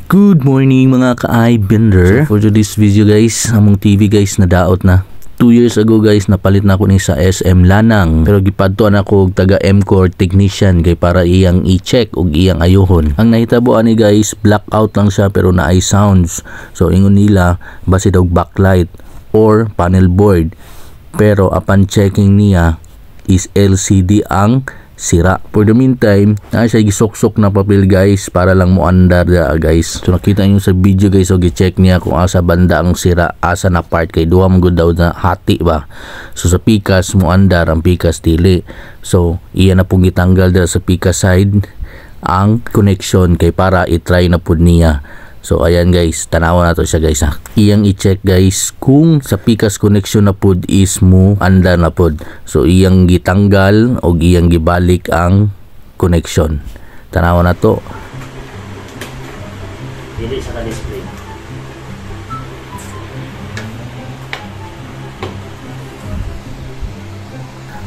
Good morning mga ka-iBender. So for today's video guys, among TV guys nadaot na. 2 years ago guys napalit na ako ni sa SM Lanang, pero gipadtuan ako og taga MCOR technician kay para iyang i-check og iyang ayuhon. Ang nahitabo ani guys, blackout lang siya pero naay sounds. So ingon nila base daw backlight or panel board. Pero upon checking niya is LCD ang sira. For the meantime, siya gisok-sok na papel guys para lang mo andar guys. So nakita niyo sa video guys, so gi-check niya kung asa banda ang sira, asa na part kay duha man gud daw na hati ba. So sa pikas mo andar, ang pikas dili. So iya na pong gitanggal dira sa pikas side ang connection kay para i-try na pud niya. So ayan guys, tanawan nato siya guys ha. Iyang i-check guys kung sa pikas connection na pod is mo andar na pod. So iyang gitanggal o iyang gibalik ang connection. Tanawan nato. Dili sa display.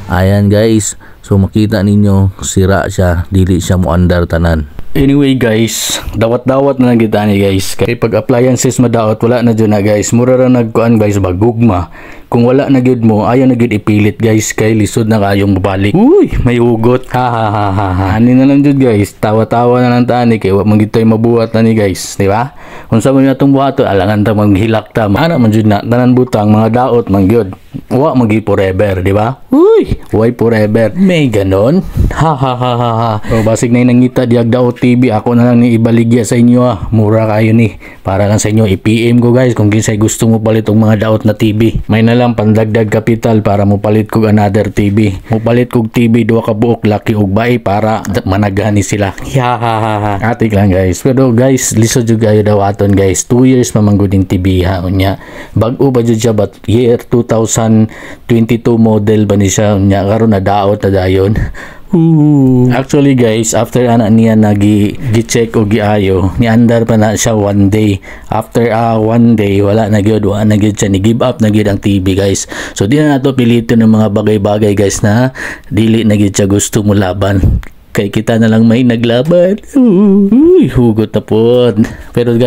Ayan guys, so makita ninyo sira siya, dili siya mo andar tanan. Anyway guys, dawat-dawat na lang kita ni guys. Kay pag appliances madaot, wala na dyan na guys. Mura ra nagkuan guys, bagugma. Kung wala na gyud mo, ayaw na gyud ipilit guys. Kay lisod na kayong babalik. Uy, may hugot. Ha ha ha ha ha. Ani na lang jud guys. Tawa-tawa na lang tani kay wa man gyud tay mabuhat na ni guys, di ba? Kung sa mo natong buhaton, alangan ta maghilak ta. Ana man jud na tanan butang mga daot man gyud. Wa magi forever, di ba? Uy, why forever? May ganon. Ha ha ha ha ha. O basig na nangita diag daot TV, ako na lang ni ibaligya sa inyo ah. Mura kayo ni. Para lang sa inyo i-PM ko guys kung kinsay gusto mo palit og mga daot na TV. May na lang pandagdag kapital para mo palit kog another TV. Mo palit kog TV duha ka buok laki og bae para managani sila. Ha ha ha ha. Atik lang guys. Pero guys, lisod jud kayo daw aton guys. 2 years mamangguding TV ha unya. Bag-o ba jud siya but year 2022 model ba ni siya unya karon na daot na dayon. Actually guys, after ana niya gi-check o giayo, ni andar pa na siya 1 day. After 1 day, wala na gyud siya, ni give up na gyud ang TV guys. So di na nato pilito ng mga bagay-bagay guys na dili na gyud siya gusto mo laban. Kay kita na lang may naglaban. Uy, hugot na po. Pero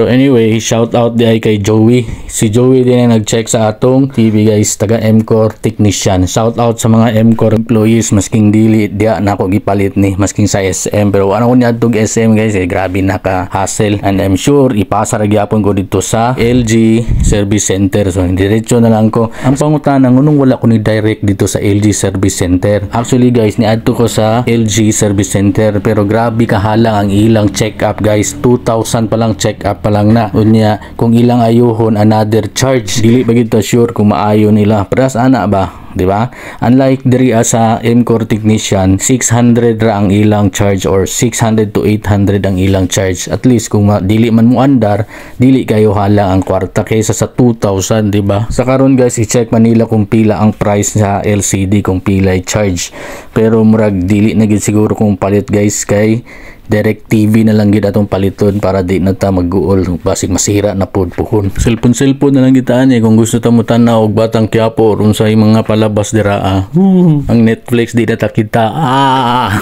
anyway, shout out di ay kay Joey. Si Joey din ang nag-check sa atong TV guys, taga MCOR technician. Shout out sa mga MCOR employees, masking dili diya na ako gipalit ni, masking sa SM. Pero ano ko niya tog SM guys, grabe na ka hassle. And I'm sure ipasa ra gyapon ko dito sa LG Service Center. So diretso na lang ko. Ang pangutana ngunong wala ko ni direct dito sa LG Service Center. Actually guys, niadto ko sa LG Service Center pero grabe kahalang ang ilang check-up guys. 2,000 pa lang check-up pa lang na. Unya kung ilang ayuhon another charge. Dili ba gid ta sure kung maayo nila. Paras ana ba? Di ba? Unlike diri sa MCOR technician, 600 ra ang ilang charge or 600 to 800 ang ilang charge. At least kung dili man mo andar, dili kayo hala ang kwarta kaysa sa 2,000, di ba? Sa karon guys, i-check man nila kung pila ang price sa LCD, kung pila i charge. Pero murag dili na gid siguro kung palit guys kay direct TV na lang gid atong paliton para di na ta mag-uol basig masira na pod puhon. Cellphone na lang gitaan kung gusto ta mo tanaw og Batang Quiapo or unsay mga palabas dira ang Netflix di na ta kita.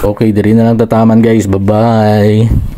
Okay, diri na lang tataman guys. Bye-bye.